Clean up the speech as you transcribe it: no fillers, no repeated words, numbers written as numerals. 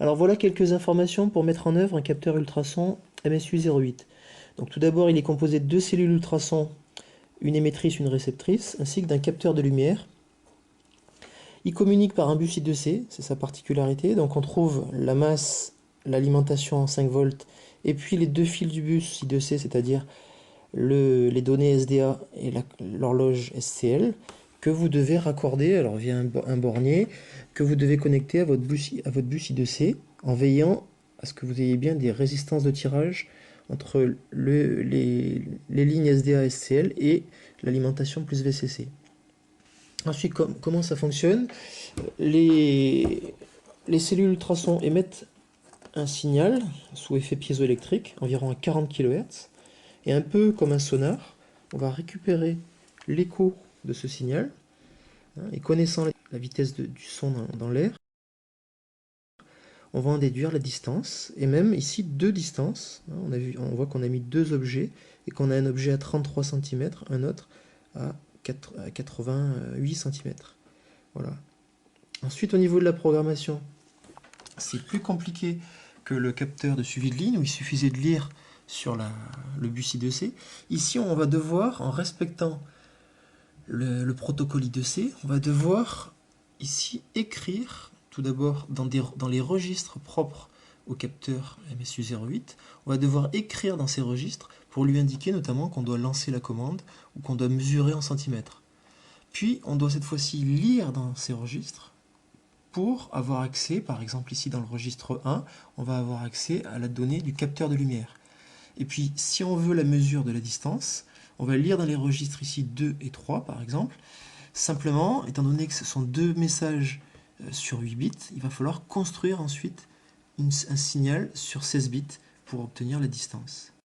Alors voilà quelques informations pour mettre en œuvre un capteur ultrason MSU08. Donc tout d'abord, il est composé de deux cellules ultrasons, une émettrice, une réceptrice, ainsi que d'un capteur de lumière. Il communique par un bus I2C, c'est sa particularité. Donc on trouve la masse, l'alimentation en 5 volts, et puis les deux fils du bus I2C, c'est-à-dire les données SDA et l'horloge SCL, que vous devez raccorder alors via un bornier, que vous devez connecter à votre bus I2C, en veillant à ce que vous ayez bien des résistances de tirage entre les lignes SDA SCL et l'alimentation plus VCC. Ensuite, comment ça fonctionne? Les cellules ultrasons émettent un signal sous effet piézoélectrique, environ à 40 kHz, et un peu comme un sonar, on va récupérer l'écho de ce signal, et connaissant la vitesse du son dans l'air, on va en déduire la distance, et même ici deux distances. On voit qu'on a mis deux objets, et qu'on a un objet à 33 cm, un autre à 88 cm. Voilà. Ensuite, au niveau de la programmation, c'est plus compliqué que le capteur de suivi de ligne, où il suffisait de lire sur le bus I2C. Ici, on va devoir, en respectant le protocole I2C, on va devoir ici écrire, tout d'abord dans les registres propres au capteur MSU08, on va devoir écrire dans ces registres pour lui indiquer notamment qu'on doit lancer la commande ou qu'on doit mesurer en centimètres. Puis, on doit cette fois-ci lire dans ces registres pour avoir accès, par exemple ici dans le registre 1, on va avoir accès à la donnée du capteur de lumière. Et puis, si on veut la mesure de la distance, on va lire dans les registres ici 2 et 3, par exemple. Simplement, étant donné que ce sont deux messages sur 8 bits, il va falloir construire ensuite un signal sur 16 bits pour obtenir la distance.